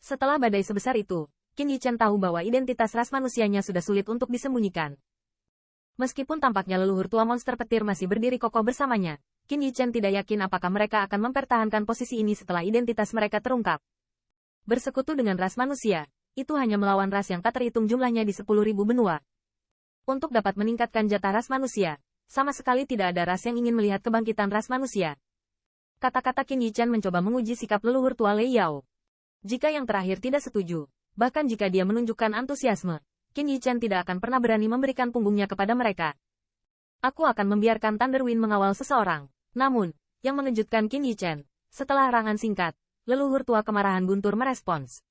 Setelah badai sebesar itu, Qin Yichen tahu bahwa identitas ras manusianya sudah sulit untuk disembunyikan. Meskipun tampaknya leluhur tua monster petir masih berdiri kokoh bersamanya, Qin Yichen tidak yakin apakah mereka akan mempertahankan posisi ini setelah identitas mereka terungkap. Bersekutu dengan ras manusia, itu hanya melawan ras yang tak terhitung jumlahnya di 10.000 benua. Untuk dapat meningkatkan jatah ras manusia, sama sekali tidak ada ras yang ingin melihat kebangkitan ras manusia. Kata-kata Qin Yichen mencoba menguji sikap leluhur tua Lei Yao. Jika yang terakhir tidak setuju, bahkan jika dia menunjukkan antusiasme, Qin Yichen tidak akan pernah berani memberikan punggungnya kepada mereka. Aku akan membiarkan Thunder Wind mengawal seseorang. Namun, yang mengejutkan Qin Yichen, setelah harangan singkat, leluhur tua kemarahan guntur merespons.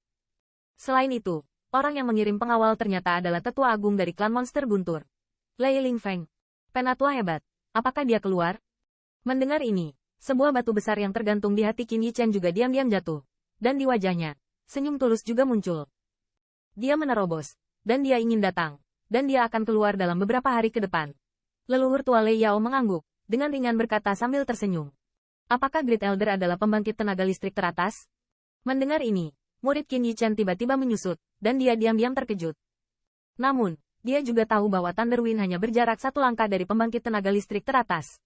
Selain itu, orang yang mengirim pengawal ternyata adalah tetua agung dari klan monster guntur. Lei Lingfeng. Penatua hebat. Apakah dia keluar? Mendengar ini, sebuah batu besar yang tergantung di hati Qin Yichen juga diam-diam jatuh. Dan di wajahnya, senyum tulus juga muncul. Dia menerobos, dan dia ingin datang, dan dia akan keluar dalam beberapa hari ke depan. Leluhur tua Lei Yao mengangguk, dengan ringan berkata sambil tersenyum. Apakah Great Elder adalah pembangkit tenaga listrik teratas? Mendengar ini, murid Qin Yichen tiba-tiba menyusut, dan dia diam-diam terkejut. Namun, dia juga tahu bahwa Thunder Wind hanya berjarak satu langkah dari pembangkit tenaga listrik teratas.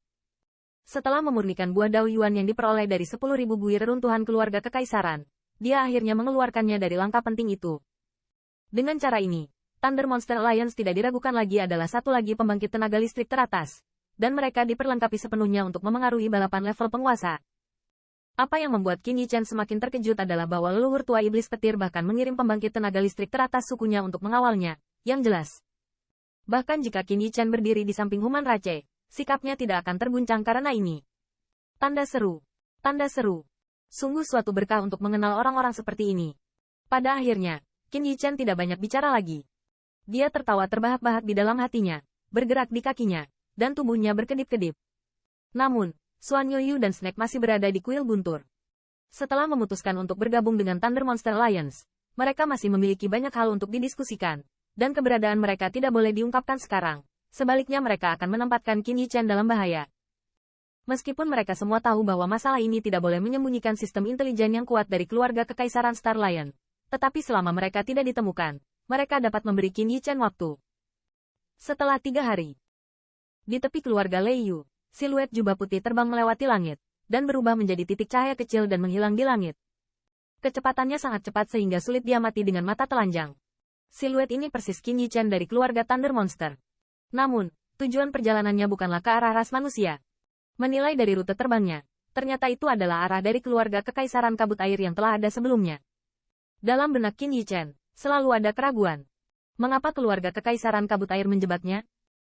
Setelah memurnikan buah Dao Yuan yang diperoleh dari 10.000 buih reruntuhan keluarga kekaisaran, dia akhirnya mengeluarkannya dari langkah penting itu. Dengan cara ini, Thunder Monster Alliance tidak diragukan lagi adalah satu lagi pembangkit tenaga listrik teratas, dan mereka diperlengkapi sepenuhnya untuk memengaruhi balapan level penguasa. Apa yang membuat Qin Yichen semakin terkejut adalah bahwa leluhur tua iblis petir bahkan mengirim pembangkit tenaga listrik teratas sukunya untuk mengawalnya, yang jelas. Bahkan jika Qin Yichen berdiri di samping Human Rache, sikapnya tidak akan terguncang karena ini. Tanda seru. Tanda seru. Sungguh suatu berkah untuk mengenal orang-orang seperti ini. Pada akhirnya, Qin Yichen tidak banyak bicara lagi. Dia tertawa terbahak-bahak di dalam hatinya, bergerak di kakinya, dan tubuhnya berkedip-kedip. Namun, Xuan Yuyu dan Snake masih berada di kuil guntur. Setelah memutuskan untuk bergabung dengan Thunder Monster Alliance, mereka masih memiliki banyak hal untuk didiskusikan, dan keberadaan mereka tidak boleh diungkapkan sekarang. Sebaliknya mereka akan menempatkan Qin Yichen dalam bahaya. Meskipun mereka semua tahu bahwa masalah ini tidak boleh menyembunyikan sistem intelijen yang kuat dari keluarga kekaisaran Star Lion, tetapi selama mereka tidak ditemukan, mereka dapat memberi Qin Yichen waktu. Setelah 3 hari, di tepi keluarga Lei Yu, siluet jubah putih terbang melewati langit, dan berubah menjadi titik cahaya kecil dan menghilang di langit. Kecepatannya sangat cepat sehingga sulit diamati dengan mata telanjang. Siluet ini persis Qin Yichen dari keluarga Thunder Monster. Namun, tujuan perjalanannya bukanlah ke arah ras manusia. Menilai dari rute terbangnya, ternyata itu adalah arah dari keluarga kekaisaran kabut air yang telah ada sebelumnya. Dalam benak Qin Yichen, selalu ada keraguan. Mengapa keluarga kekaisaran kabut air menjebaknya?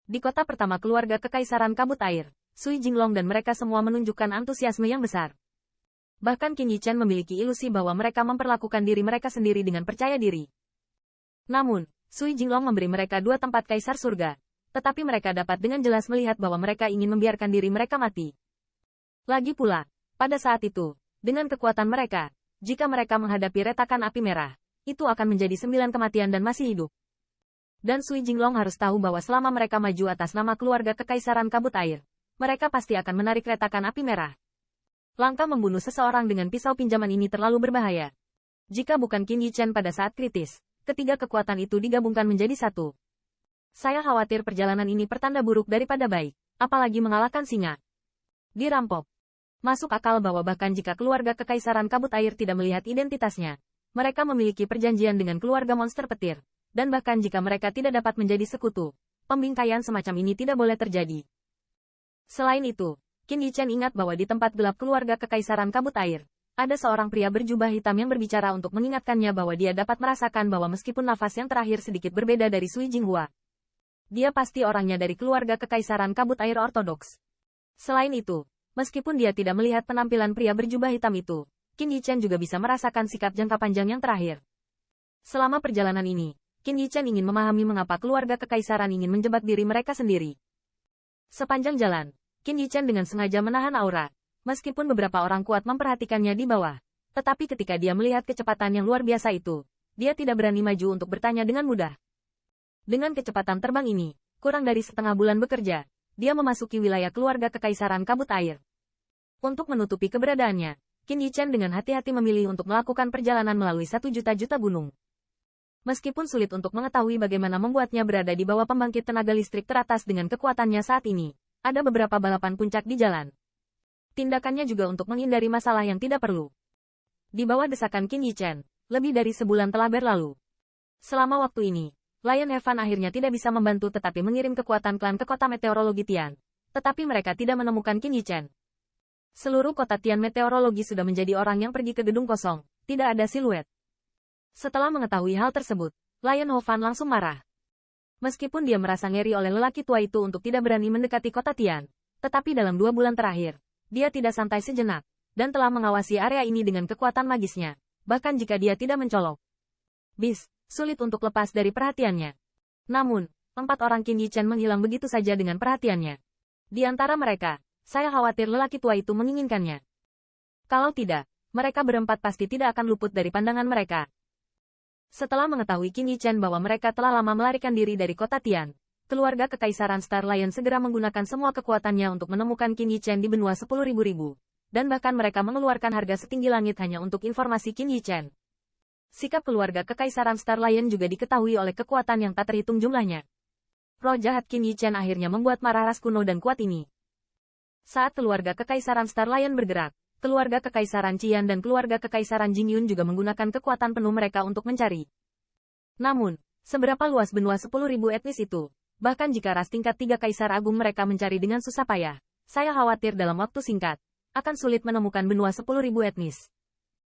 Di kota pertama keluarga kekaisaran kabut air, Sui Jinglong dan mereka semua menunjukkan antusiasme yang besar. Bahkan Qin Yichen memiliki ilusi bahwa mereka memperlakukan diri mereka sendiri dengan percaya diri. Namun, Sui Jinglong memberi mereka 2 tempat kaisar surga. Tetapi mereka dapat dengan jelas melihat bahwa mereka ingin membiarkan diri mereka mati. Lagi pula, pada saat itu, dengan kekuatan mereka, jika mereka menghadapi retakan api merah, itu akan menjadi 9 kematian dan masih hidup. Dan Sui Jinglong harus tahu bahwa selama mereka maju atas nama keluarga kekaisaran kabut air, mereka pasti akan menarik retakan api merah. Langkah membunuh seseorang dengan pisau pinjaman ini terlalu berbahaya. Jika bukan Qin Yichen pada saat kritis, ketiga kekuatan itu digabungkan menjadi satu. Saya khawatir perjalanan ini pertanda buruk daripada baik, apalagi mengalahkan singa. Dirampok. Masuk akal bahwa bahkan jika keluarga kekaisaran kabut air tidak melihat identitasnya, mereka memiliki perjanjian dengan keluarga monster petir, dan bahkan jika mereka tidak dapat menjadi sekutu, pembingkaian semacam ini tidak boleh terjadi. Selain itu, Qin Yichen ingat bahwa di tempat gelap keluarga kekaisaran kabut air, ada seorang pria berjubah hitam yang berbicara untuk mengingatkannya bahwa dia dapat merasakan bahwa meskipun nafas yang terakhir sedikit berbeda dari Sui Jinghua, dia pasti orangnya dari keluarga kekaisaran kabut air ortodoks. Selain itu, meskipun dia tidak melihat penampilan pria berjubah hitam itu, Qin Yichen juga bisa merasakan sikap jangka panjang yang terakhir. Selama perjalanan ini, Qin Yichen ingin memahami mengapa keluarga kekaisaran ingin menjebak diri mereka sendiri. Sepanjang jalan, Qin Yichen dengan sengaja menahan aura, meskipun beberapa orang kuat memperhatikannya di bawah. Tetapi ketika dia melihat kecepatan yang luar biasa itu, dia tidak berani maju untuk bertanya dengan mudah. Dengan kecepatan terbang ini, kurang dari setengah bulan bekerja, dia memasuki wilayah keluarga kekaisaran kabut air. Untuk menutupi keberadaannya, Qin Yichen dengan hati-hati memilih untuk melakukan perjalanan melalui 1 juta-juta gunung. Meskipun sulit untuk mengetahui bagaimana membuatnya berada di bawah pembangkit tenaga listrik teratas dengan kekuatannya saat ini, ada beberapa balapan puncak di jalan. Tindakannya juga untuk menghindari masalah yang tidak perlu. Di bawah desakan Qin Yichen, lebih dari sebulan telah berlalu. Selama waktu ini, Lion Heaven akhirnya tidak bisa membantu tetapi mengirim kekuatan klan ke kota meteorologi Tian. Tetapi mereka tidak menemukan Qin Yichen. Seluruh kota Tian meteorologi sudah menjadi orang yang pergi ke gedung kosong, tidak ada siluet. Setelah mengetahui hal tersebut, Lion Hofan langsung marah. Meskipun dia merasa ngeri oleh lelaki tua itu untuk tidak berani mendekati kota Tian, tetapi dalam 2 bulan terakhir, dia tidak santai sejenak, dan telah mengawasi area ini dengan kekuatan magisnya, bahkan jika dia tidak mencolok. Sulit untuk lepas dari perhatiannya. Namun, 4 orang Qin Yichen menghilang begitu saja dengan perhatiannya. Di antara mereka, saya khawatir lelaki tua itu menginginkannya. Kalau tidak, mereka berempat pasti tidak akan luput dari pandangan mereka. Setelah mengetahui Qin Yichen bahwa mereka telah lama melarikan diri dari kota Tian, keluarga Kekaisaran Star Lion segera menggunakan semua kekuatannya untuk menemukan Qin Yichen di benua 10.000, dan bahkan mereka mengeluarkan harga setinggi langit hanya untuk informasi Qin Yichen. Sikap keluarga Kekaisaran Star Lion juga diketahui oleh kekuatan yang tak terhitung jumlahnya. Roh jahat Qin Yichen akhirnya membuat marah ras kuno dan kuat ini. Saat keluarga Kekaisaran Star Lion bergerak, keluarga Kekaisaran Qian dan keluarga Kekaisaran Jingyun juga menggunakan kekuatan penuh mereka untuk mencari. Namun, seberapa luas benua 10.000 etnis itu, bahkan jika ras tingkat 3 kaisar agung mereka mencari dengan susah payah, saya khawatir dalam waktu singkat, akan sulit menemukan benua 10.000 etnis.